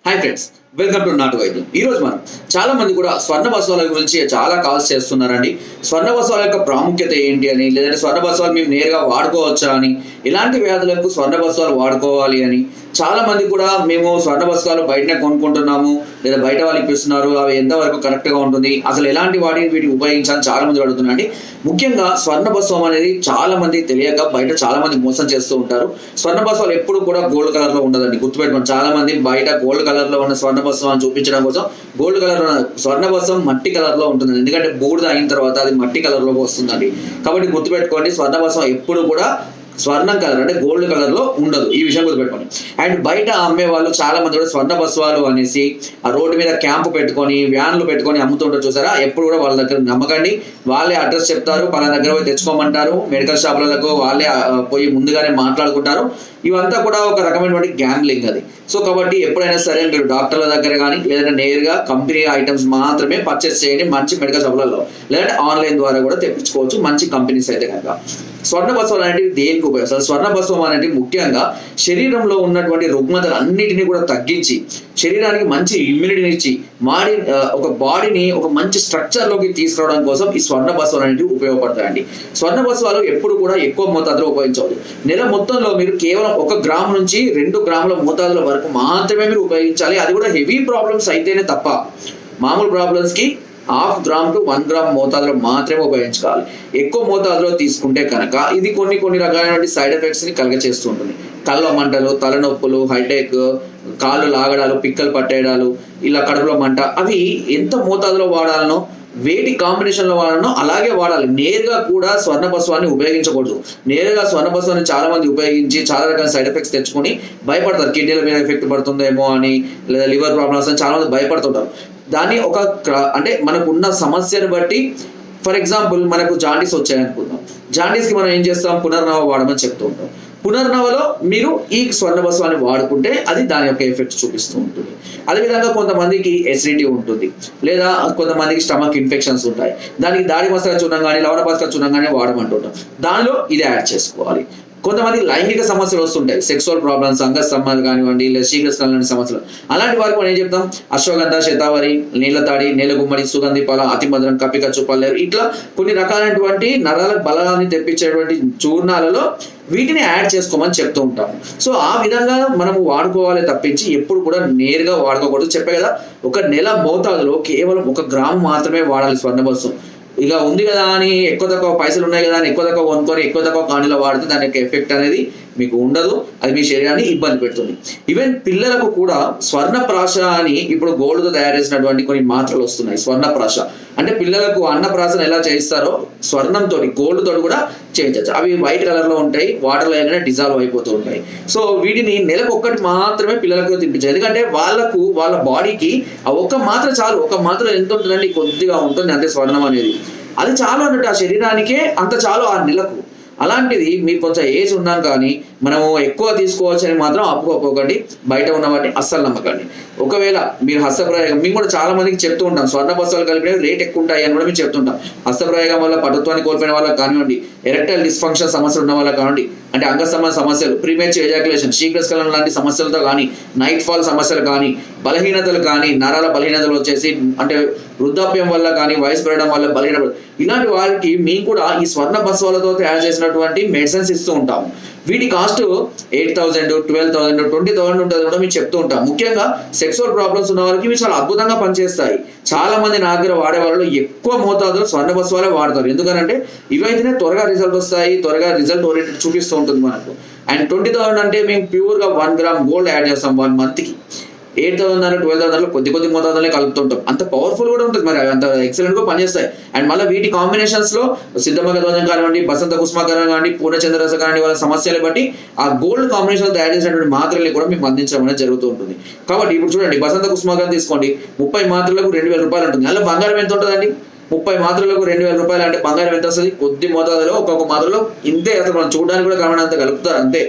Hi friends, welcome to నాటు వైద్యం. ఈ రోజు మనం చాలా మంది కూడా స్వర్ణ బసవాల గురించి చాలా కాల్స్ చేస్తున్నారండి. స్వర్ణ బసవాల యొక్క ప్రాముఖ్యత ఏంటి అని, లేదంటే స్వర్ణ బసవాలు మేము నేరుగా వాడుకోవచ్చా అని, ఇలాంటి వ్యాధులకు స్వర్ణ బసవాలు వాడుకోవాలి అని చాలా మంది కూడా మేము స్వర్ణ బసవాలు బయటనే కొనుక్కుంటున్నాము, లేదా బయట వాళ్ళు ఇప్పిస్తున్నారు, అవి ఎంతవరకు కరెక్ట్ గా ఉంటుంది, అసలు ఎలాంటి వీటిని ఉపయోగించాలని చాలా మంది అడుగుతున్నారండి. ముఖ్యంగా స్వర్ణ బసవం అనేది చాలా మంది తెలియక బయట చాలా మంది మోసం చేస్తూ ఉంటారు. స్వర్ణ బసవాలు ఎప్పుడు కూడా గోల్డ్ కలర్ లో ఉండదండి, గుర్తుపెట్టుకోండి. చాలా మంది బయట గోల్డ్ కలర్ లో ఉన్న స్వర్ణ బసవాన్ని చూపించడం కోసం గోల్డ్ కలర్ లో స్వర్ణ బసవం మట్టి కలర్ లో ఉంటుంది. ఎందుకంటే బూడిద అయిన తర్వాత అది మట్టి కలర్ లోకి వస్తుందండి. కాబట్టి గుర్తుపెట్టుకోండి, స్వర్ణ బసవం ఎప్పుడు కూడా స్వర్ణం కలర్ అంటే గోల్డ్ కలర్ లో ఉండదు. ఈ విషయం గుర్తుపెట్టుకోండి. అండ్ బయట అమ్మే వాళ్ళు చాలా మంది కూడా స్వర్ణ బసవాలు అనేసి ఆ రోడ్డు మీద క్యాంపు పెట్టుకొని వ్యాన్లు పెట్టుకొని అమ్ముతుంటారు, చూసారా? ఎప్పుడు కూడా వాళ్ళ దగ్గర నమ్మకండి. వాళ్ళే అడ్రస్ చెప్తారు, వాళ్ళ దగ్గర పోయి తెచ్చుకోమంటారు. మెడికల్ షాపులకు వాళ్ళే పోయి ముందుగానే మాట్లాడుకుంటారు. ఇవంతా కూడా ఒక రకమైనటువంటి గ్యాంబ్లింగ్ అది. సో కాబట్టి ఎప్పుడైనా సరే మీరు డాక్టర్ల దగ్గర కానీ లేదంటే నేరుగా కంపెనీ ఐటమ్స్ మాత్రమే పర్చేస్ చేయండి, మంచి మెడికల్ షాపులలో. లేదంటే ఆన్లైన్ ద్వారా కూడా తెప్పించుకోవచ్చు, మంచి కంపెనీస్ అయితే కనుక. స్వర్ణ బసవం అనేటివి దేనికి ఉపయోగిస్తారు? స్వర్ణ బసవం అనేది ముఖ్యంగా శరీరంలో ఉన్నటువంటి రుగ్మతలు అన్నిటినీ కూడా తగ్గించి శరీరానికి మంచి ఇమ్యూనిటీని ఇచ్చి ఒక బాడీని ఒక మంచి స్ట్రక్చర్ లోకి తీసుకురావడం కోసం ఈ స్వర్ణ బసవాలు అనేవి ఉపయోగపడతాయండి. స్వర్ణ బసవాలు ఎప్పుడు కూడా ఎక్కువ మోతాదులో ఉపయోగించవద్దు. నెల మొత్తంలో మీరు కేవలం 1 గ్రాము నుంచి 2 గ్రాముల మోతాదుల వరకు మాత్రమే మీరు ఉపయోగించాలి. అది కూడా హెవీ ప్రాబ్లమ్స్ అయితేనే తప్ప. మామూలు ప్రాబ్లమ్స్ కి 0.5 గ్రామ్ టు 1 గ్రామ్ మోతాదులో మాత్రమే ఉపయోగించుకోవాలి. ఎక్కువ మోతాదులో తీసుకుంటే కనుక ఇది కొన్ని రకాలైన సైడ్ ఎఫెక్ట్స్ ని కలుగచేస్తూ ఉంటుంది. కళ్ళ మంటలు, తలనొప్పులు, హైటెక్, కాళ్ళు లాగడాలు, పిక్కలు పట్టేయడాలు, ఇలా కడుపులో మంట, అవి ఎంత మోతాదులో వాడాలనో వేటి కాంబినేషన్ లో వాడాలనో అలాగే వాడాలి. నేరుగా కూడా స్వర్ణ బసవాన్ని ఉపయోగించకూడదు. నేరుగా స్వర్ణ బసవాన్ని చాలా మంది ఉపయోగించి చాలా రకాల సైడ్ ఎఫెక్ట్స్ తెచ్చుకొని భయపడతారు. కిడ్నీల మీద ఎఫెక్ట్ పడుతుందేమో అని, లేదా లివర్ ప్రాబ్లమ్స్ అని చాలా మంది భయపడుతుంటారు. దాన్ని అంటే మనకు ఉన్న సమస్యను బట్టి, ఫర్ ఎగ్జాంపుల్ మనకు జాండీస్ వచ్చాయనుకుందాం. జాండీస్ కి మనం ఏం చేస్తాం? పునర్నవ వాడమని చెప్తూ ఉంటాం. పునర్నవలో మీరు ఈ స్వర్ణ బసవాన్ని వాడుకుంటే అది దాని యొక్క ఎఫెక్ట్ చూపిస్తూ ఉంటుంది. అదేవిధంగా కొంతమందికి ఎసిడిటీ ఉంటుంది, లేదా కొంతమందికి స్టమక్ ఇన్ఫెక్షన్స్ ఉంటాయి. దానికి దాడి మసాలా చూడం కానీ లవణ పసక చూడం కానీ వాడమంటుంటాం. దానిలో ఇది యాడ్ చేసుకోవాలి. కొంతమంది లైంగిక సమస్యలు వస్తుంటాయి, సెక్సువల్ ప్రాబ్లమ్స్, అంగస్తంభాలు కానివ్వండి, లేదా శీఘ్రస్ఖలన లాంటి సమస్యలు. అలాంటి వారికి మనం ఏం చెప్తాం? అశ్వగంధ, శతావరి, నీళ్ళతాడి, నీలగుమ్మడి, సుగంధి పాల, అతిమధురం, కపికచ్చు, పల్లేరు, ఇట్లా కొన్ని రకాలైనటువంటి నరాల బలాన్ని తెప్పించేటువంటి చూర్ణాలలో వీటిని యాడ్ చేసుకోమని చెప్తూ ఉంటాము. సో ఆ విధంగా మనము వాడుకోవాలి తప్పించి ఎప్పుడు కూడా నేరుగా వాడుకోకూడదు. చెప్పే కదా, ఒక నెల మోతాదులో కేవలం 1 గ్రాము మాత్రమే వాడాలి స్వర్ణ బసవం. ఇక ఉంది కదా అని ఎక్కువ తక్కువ పైసలు ఉన్నాయి కదా అని ఎక్కువ తక్కువ కొనుక్కొని ఎక్కువ తక్కువ కాండిలో వాడితే దాని యొక్క ఎఫెక్ట్ అనేది మీకు ఉండదు. అది మీ శరీరాన్ని ఇబ్బంది పెడుతుంది. ఈవెన్ పిల్లలకు కూడా స్వర్ణప్రాశ అని ఇప్పుడు గోల్డ్తో తయారు చేసినటువంటి కొన్ని మాత్రలు వస్తున్నాయి. స్వర్ణప్రాశ అంటే పిల్లలకు అన్నప్రాశను ఎలా చేయిస్తారో స్వర్ణంతో, గోల్డ్ తోటి కూడా చేయించవచ్చు. అవి వైట్ కలర్ లో ఉంటాయి, వాటర్ లో అయినా డిజాల్వ్ అయిపోతూ ఉంటాయి. సో వీటిని నెలకు 1 మాత్రమే పిల్లలకు తినిపించాలి. ఎందుకంటే వాళ్ళ బాడీకి ఆ 1 మాత్ర చాలు. 1 మాత్ర ఎంత ఉంటుందండి? కొద్దిగా ఉంటుంది అంతే. స్వర్ణం అనేది అది చాలు అన్నట్టు, ఆ శరీరానికే అంత చాలు ఆ నెలకు. అలాంటిది మీరు కొంచెం ఏజ్ ఉన్నాం కానీ మనము ఎక్కువ తీసుకోవచ్చని మాత్రం అప్పుకోకండి. బయట ఉన్న వాటిని అస్సలు నమ్మకండి. ఒకవేళ మీరు హస్తప్రయోగం, మేము కూడా చాలా మందికి చెప్తూ ఉంటాం, స్వర్ణ బసవాలు కలిపిన రేట్ ఎక్కువ ఉంటాయి అని కూడా మేము చెప్తుంటాం. హస్తప్రయోగం వల్ల పటుత్వాన్ని కోల్పోయిన వాళ్ళకి కానివ్వండి, ఎరెక్టైల్ డిస్ఫంక్షన్ సమస్యలు ఉన్న వాళ్ళకి కానివ్వండి, అంటే అంగస్తంభన సమస్యలు, ప్రీమేచ్యూర్ ఎజాక్యులేషన్, శీఘ్రస్ఖలనం లాంటి సమస్యలతో కానీ, నైట్ ఫాల్ సమస్యలు కానీ, బలహీనతలు కానీ, నరాల బలహీనతలు వచ్చేసి అంటే వృద్ధాప్యం వల్ల కానీ, వయసు పెరగడం వల్ల బలహీన, ఇలాంటి వారికి మేము కూడా ఈ స్వర్ణ బసవాలతో తయారు చేసినటువంటి మెడిసిన్స్ ఇస్తూ ఉంటాము. వీటి కాస్ట్ 8,000, 12,000, 20,000 ఉంటుంది కూడా మేము చెప్తూ ఉంటాం. ముఖ్యంగా సెక్సువల్ ప్రాబ్లమ్స్ ఉన్న వాళ్ళకి ఇవి చాలా అద్భుతంగా పనిచేస్తాయి. చాలా మంది నా దగ్గర వాడే వాళ్ళు ఎక్కువ మోతాదులో స్వర్ణ బసవాలే వాడతారు. ఎందుకంటే ఇవైతేనే త్వరగా రిజల్ట్ వస్తాయి, త్వరగా రిజల్ట్ ఓరియంటెడ్ చూపిస్తూ ఉంటుంది మనకు. అండ్ 20,000 అంటే మేము ప్యూర్గా 1 గ్రామ్ గోల్డ్ యాడ్ చేస్తాం 1 మంత్కి. 8,000, 12,000 కొద్ది మోతాదులే కలుపుతుంటాం. అంత పవర్ఫుల్ కూడా ఉంటుంది, మరి అంత ఎక్సలెంట్ గా పనిచేస్తాయి. అండ్ మళ్ళీ వీటి కాంబినేషన్స్ లో సిద్ధమగ ధ్వజం కానివ్వండి, బసంత కుసుమాకరం కానివ్వండి, పూర్ణచంద్రరస కానివ్వండి, వాళ్ళ సమస్యలు బట్టి ఆ గోల్డ్ కాంబినేషన్ తయారు చేసినటువంటి మాత్రల్ని కూడా మేము అందించడం అనేది జరుగుతూ ఉంటుంది. కాబట్టి ఇప్పుడు చూడండి, బసంత కుసుమాకరం తీసుకోండి, 30 మాత్రలకు 2,000 రూపాయలు ఉంటుంది. అలా బంగారం ఎంత ఉంటుందండి? 30 మాత్రలకు 2,000 రూపాయలు అంటే బంగారం ఎంత వస్తుంది? కొద్ది మోతాదులో ఒక్కొక్క మాత్రలో ఇంతే, అసలు మనం చూడడానికి కూడా కనబడినంత కలుపుతారు,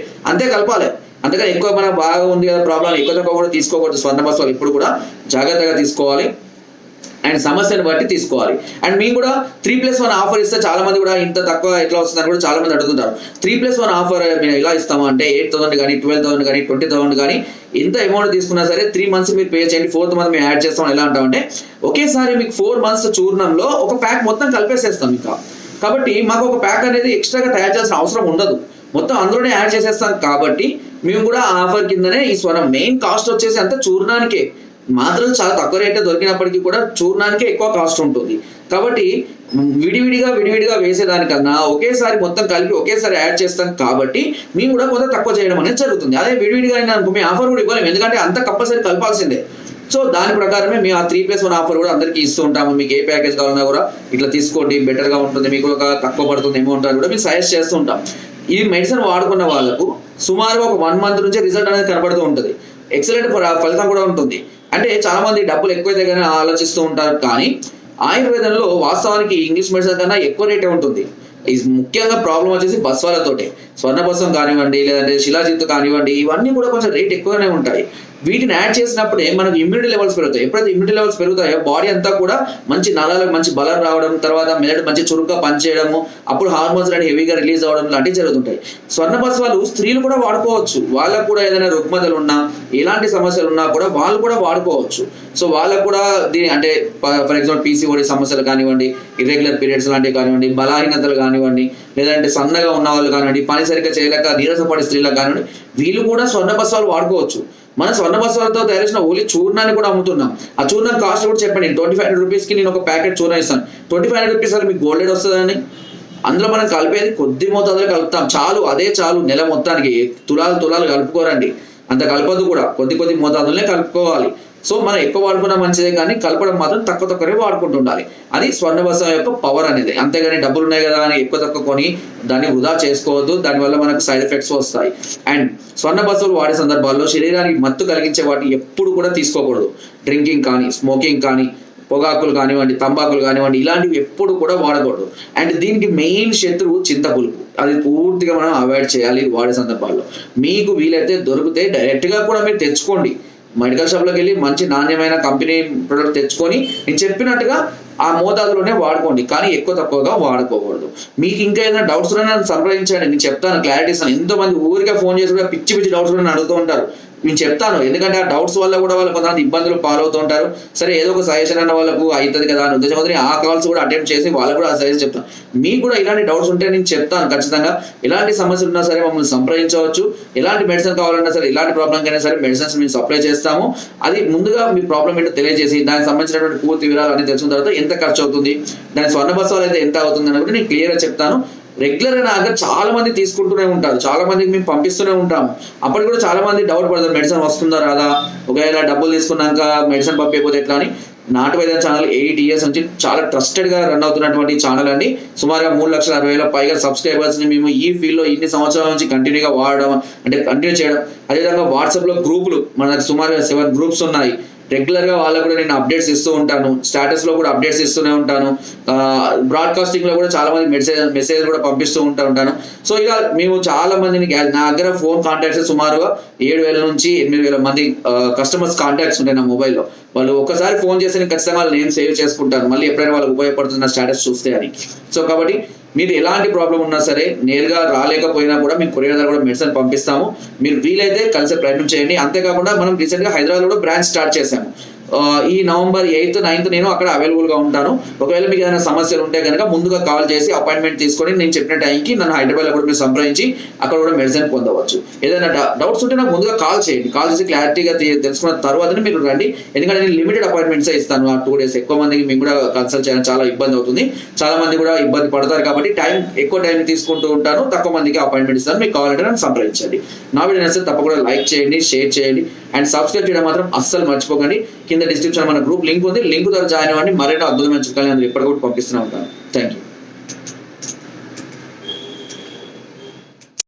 అంతే కలపాలి. అంతకని ఎక్కువ మనకు బాగా ఉంది కదా ప్రాబ్లం, ఎక్కువ తక్కువ కూడా తీసుకోకూడదు. స్వర్ణ బసవాలు ఇప్పుడు కూడా జాగ్రత్తగా తీసుకోవాలి. అండ్ సమస్యను బట్టి తీసుకోవాలి. అండ్ మేము కూడా 3+1 ఆఫర్ ఇస్తే చాలా మంది కూడా ఇంత తక్కువ ఎట్లా వస్తుందని కూడా చాలా మంది అడుగుతుంటారు. 3+1 ఆఫర్ మేము ఎలా ఇస్తాము అంటే 8,000 కానీ 12,000 కానీ 20,000 కానీ ఎంత అమౌంట్ తీసుకున్నా సరే 3 months మీరు పే చేయండి, 4th month మేము యాడ్ చేస్తాం. ఎలా అంటామంటే ఒకేసారి మీకు 4 months చూర్ణంలో ఒక ప్యాక్ మొత్తం కలిపేసేస్తాం ఇంకా. కాబట్టి మాకు ఒక ప్యాక్ అనేది ఎక్స్ట్రాగా తయారు చేయాల్సిన అవసరం ఉండదు, మొత్తం అందులోనే యాడ్ చేసేస్తాం. కాబట్టి మేము కూడా ఆఫర్ కిందనే ఈ స్వర్ణం మెయిన్ కాస్ట్ వచ్చేసి అంత చూర్ణానికే, మాత్రం చాలా తక్కువ రేట్ దొరికినప్పటికీ కూడా చూర్ణానికే ఎక్కువ కాస్ట్ ఉంటుంది. కాబట్టి విడివిడిగా వేసేదానికన్నా ఒకేసారి మొత్తం కలిపి ఒకేసారి యాడ్ చేస్తాం. కాబట్టి మేము కూడా కొంత తక్కువ చేయడం అనేది జరుగుతుంది. అదే విడివిడిగా అయినా అనుకో మేము ఆఫర్ కూడా ఇవ్వలేము, ఎందుకంటే అంత కంపల్సరీ కలపాల్సిందే. సో దాని ప్రకారమే మేము ఆ 3+1 ఆఫర్ కూడా అందరికీ ఇస్తూ ఉంటాము. మీకు ఏ ప్యాకేజ్ కావాలన్నా కూడా ఇట్లా తీసుకోండి, బెటర్గా ఉంటుంది, మీకు ఒక తక్కువ పడుతుంది అమౌంట్ అని కూడా మేము సజెస్ట్ చేస్తూ ఉంటాం. ఈ మెడిసిన్ వాడుకున్న వాళ్ళకు సుమారుగా ఒక 1 month నుంచే రిజల్ట్ అనేది కనబడుతూ ఉంటుంది, ఎక్సలెంట్ ఫలితం కూడా ఉంటుంది. అంటే చాలా మంది డబ్బులు ఎక్కువైతే కానీ ఆలోచిస్తూ ఉంటారు, కానీ ఆయుర్వేదంలో వాస్తవానికి ఇంగ్లీష్ మెడిసిన్ కన్నా ఎక్కువ రేటే ఉంటుంది. ముఖ్యంగా ప్రాబ్లం వచ్చేసి బస్వాలతోటే, స్వర్ణబస్వం కానివ్వండి, లేదంటే శిలాజిత్తు కానివ్వండి, ఇవన్నీ కూడా కొంచెం రేట్ ఎక్కువగానే ఉంటాయి. వీటిని యాడ్ చేసినప్పుడే మనకు ఇమ్యూనిటీ లెవెల్స్ పెరుగుతాయి. ఎప్పుడైతే ఇమ్యూనిటీ లెవెల్స్ పెరుగుతాయో బాడీ అంతా కూడా మంచి నరాలకు మంచి బలం రావడం, తర్వాత మెదడు మంచి చురుగ్గా పనిచేయడము, అప్పుడు హార్మోన్స్ అనేవి హెవీగా రిలీజ్ అవ్వడం లాంటివి జరుగుతుంటాయి. స్వర్ణబస్వాలు స్త్రీలు కూడా వాడుకోవచ్చు, వాళ్ళకు కూడా ఏదైనా రుగ్మతలు ఉన్నా, ఎలాంటి సమస్యలు ఉన్నా కూడా వాళ్ళు కూడా వాడుకోవచ్చు. సో వాళ్ళకు కూడా దీని అంటే ఫర్ ఎగ్జాంపుల్ PCOD సమస్యలు కానివ్వండి, ఇర్రెగ్యులర్ పీరియడ్స్ లాంటివి కానివ్వండి, బలహీనతలు కానివ్వండి, లేదంటే సన్నగా ఉన్న వాళ్ళు కానివ్వండి, పని సరిగ్గా చేయలేక నీరసపడే స్త్రీలకు కానివ్వండి, వీళ్ళు కూడా స్వర్ణబస్వాలు వాడుకోవచ్చు. మన స్వర్ణబస్వాలతో తయారు చేసిన ఓన్లీ చూర్ణాన్ని కూడా అమ్ముతున్నాం. ఆ చూర్ణం కాస్ట్ కూడా చెప్పండి, 2500 రూపీస్కి నేను ఒక ప్యాకెట్ చూర్ణం ఇస్తాను. 2500 రూపీస్ అది మీకు గోల్డెడ్ వస్తుందని. అందులో మనం కలిపేది కొద్ది మోతాదులో కలుపుతాం, చాలు, అదే చాలు నెల మొత్తానికి. తులాలు కలుపుకోరండి, అంత కలపదు కూడా, కొద్ది మోతాదులనే కలుపుకోవాలి. సో మనం ఎక్కువ వాడుకున్నా మంచిదే, కానీ కలపడం మాత్రం తక్కువనే వాడుకుంటూ ఉండాలి. అది స్వర్ణబస్వం యొక్క పవర్ అనేది. అంతేగాని డబ్బులు ఉన్నాయి కదా అని ఎక్కువ కొని దాన్ని వృధా చేసుకోవద్దు, దానివల్ల మనకు సైడ్ ఎఫెక్ట్స్ వస్తాయి. అండ్ స్వర్ణబస్వాలు వాడే సందర్భాల్లో శరీరానికి మత్తు కలిగించే వాటిని ఎప్పుడు కూడా తీసుకోకూడదు. డ్రింకింగ్ కానీ, స్మోకింగ్ కానీ, పొగాకులు కానివ్వండి, తంబాకులు కానివ్వండి, ఇలాంటివి ఎప్పుడు కూడా వాడకూడదు. అండ్ దీనికి మెయిన్ శత్రువు చింతపులుపు, అది పూర్తిగా మనం అవాయిడ్ చేయాలి వాడే సందర్భాల్లో. మీకు వీలైతే దొరికితే డైరెక్ట్గా కూడా మీరు తెచ్చుకోండి, మెడికల్ షాప్లోకి వెళ్ళి మంచి నాణ్యమైన కంపెనీ ప్రొడక్ట్ తెచ్చుకొని నేను చెప్పినట్టుగా ఆ మోతాదులోనే వాడుకోండి, కానీ తక్కువగా వాడుకోకూడదు. మీకు ఇంకా ఏదైనా డౌట్స్ ఉన్నా నన్ను సంప్రదించండి, నేను చెప్తాను, క్లారిటీ ఇస్తాను. ఎంతో మంది ఊరికే ఫోన్ చేసి కూడా పిచ్చి డౌట్స్ కూడా అడుగుతూ ఉంటారు, నేను చెప్తాను. ఎందుకంటే ఆ డౌట్స్ వల్ల కూడా వాళ్ళు కొంతమంది ఇబ్బందులు పాలవుతూ ఉంటారు. సరే ఏదో ఒక సజెషన్ అన్న వాళ్ళకు అవుతుంది కదా అని ఉద్దేశం, ఆ కాల్స్ కూడా అటెంప్ట్ చేసి వాళ్ళకు కూడా ఆ సజెషన్ చెప్తాను. మీకు కూడా ఇలాంటి డౌట్స్ ఉంటే నేను చెప్తాను ఖచ్చితంగా. ఎలాంటి సమస్యలు ఉన్నా సరే మమ్మల్ని సంప్రదించవచ్చు. ఎలాంటి మెడిసిన్ కావాలన్నా సరే, ఎలాంటి ప్రాబ్లంకి అయినా సరే మెడిసిన్స్ మేము సప్లై చేస్తాము. అది ముందుగా మీ ప్రాబ్లం ఏంటో తెలియజేసి దానికి సంబంధించినటువంటి పూర్తి వివరాలు అన్ని తెలుసుకున్న తర్వాత ఎంత ఖర్చు అవుతుంది, దాని స్వర్ణబస్వాలు అయితే ఎంత అవుతుంది అని కూడా నేను క్లియర్గా చెప్తాను. రెగ్యులర్ గా చాలా మంది తీసుకుంటూనే ఉంటారు, చాలా మందికి మేము పంపిస్తూనే ఉంటాము. అప్పటికి కూడా చాలా మంది డౌట్ పడతారు, మెడిసిన్ వస్తుందా రాదా, ఒకవేళ డబ్బులు తీసుకున్నాక మెడిసిన్ పంపించకపోతే ఎట్లా అని. నాటు వైద్యం ఛానల్ 8 years నుంచి చాలా ట్రస్టెడ్ గా రన్ అవుతున్నటువంటి ఛానల్ అండి. సుమారుగా 3,60,000 పైగా సబ్స్క్రైబర్స్ ని మేము ఈ ఫీల్డ్ లో ఇన్ని సంవత్సరాల నుంచి కంటిన్యూగా వాడడం, అంటే కంటిన్యూ చేయడం. అదేవిధంగా వాట్సాప్ లో గ్రూపులు మనకు సుమారుగా 7 groups ఉన్నాయి. రెగ్యులర్ గా వాళ్ళకు కూడా నేను అప్డేట్స్ ఇస్తూ ఉంటాను, స్టేటస్ లో కూడా అప్డేట్స్ ఇస్తూనే ఉంటాను, బ్రాడ్కాస్టింగ్ లో కూడా చాలా మంది మెసేజ్ కూడా పంపిస్తూ ఉంటాను. సో ఇక మేము చాలా మందిని, నా దగ్గర ఫోన్ కాంటాక్ట్స్ సుమారుగా 7,000 నుంచి 8,000 మంది కస్టమర్స్ కాంటాక్ట్స్ ఉంటాయి నా మొబైల్లో. వాళ్ళు ఒక్కసారి ఫోన్ చేసి నేను ఖచ్చితంగా నేను సేవ్ చేసుకుంటాను, మళ్ళీ ఎప్పుడైనా వాళ్ళకి ఉపయోగపడుతున్న స్టేటస్ చూస్తే అని. సో కాబట్టి మీరు ఎలాంటి ప్రాబ్లం ఉన్నా సరే నేరుగా రాలేకపోయినా కూడా మేము కొరియర్ ద్వారా కూడా మెడిసిన్ పంపిస్తాము. మీరు వీలైతే కలిసే ప్రయత్నం చేయండి. అంతేకాకుండా మనం రీసెంట్గా హైదరాబాద్ లో బ్రాంచ్ స్టార్ట్ చేశాము. ఈ November 8th, 9th నేను అక్కడ అవైలబుల్గా ఉంటాను. ఒకవేళ మీకు ఏదైనా సమస్యలు ఉంటే కనుక ముందుగా కాల్ చేసి అపాయింట్మెంట్ తీసుకొని నేను చెప్పిన టైంకి నన్ను హైదరాబాద్లో కూడా మీరు సంప్రదించి అక్కడ కూడా మెడిసిన్ పొందవచ్చు. ఏదైనా డౌట్స్ ఉంటే నాకు ముందుగా కాల్ చేయండి, కాల్ చేసి క్లారిటీగా తెలుసుకున్న తర్వాతనే మీరు రండి. ఎందుకంటే నేను లిమిటెడ్ అపాయింట్మెంట్సే ఇస్తాను, ఆ 2 days. ఎక్కువ మందికి మేము కూడా కన్సల్ట్ చేయడం చాలా ఇబ్బంది అవుతుంది, చాలా మంది కూడా ఇబ్బంది పడతారు. కాబట్టి ఎక్కువ టైం తీసుకుంటూ ఉంటాను, తక్కువ మందికి అపాయింట్మెంట్ ఇస్తాను. మీకు కావాలంటే నన్ను సంప్రదించండి. నా వీడియో నచ్చితే తప్పకుండా లైక్ చేయండి, షేర్ చేయండి అండ్ సబ్స్క్రైబ్ చేయడం మాత్రం అస్సలు మర్చిపోకండి. కింద డిస్క్రిప్షన్ మన గ్రూప్ లింక్ ఉంది, లింక్ ద్వారా జాయిన్ అవ్వండి. మరెన్నో అద్భుతమైన చిట్కాలు ఎప్పటికప్పుడు పంపిస్తూనే ఉంటాను. Thank you.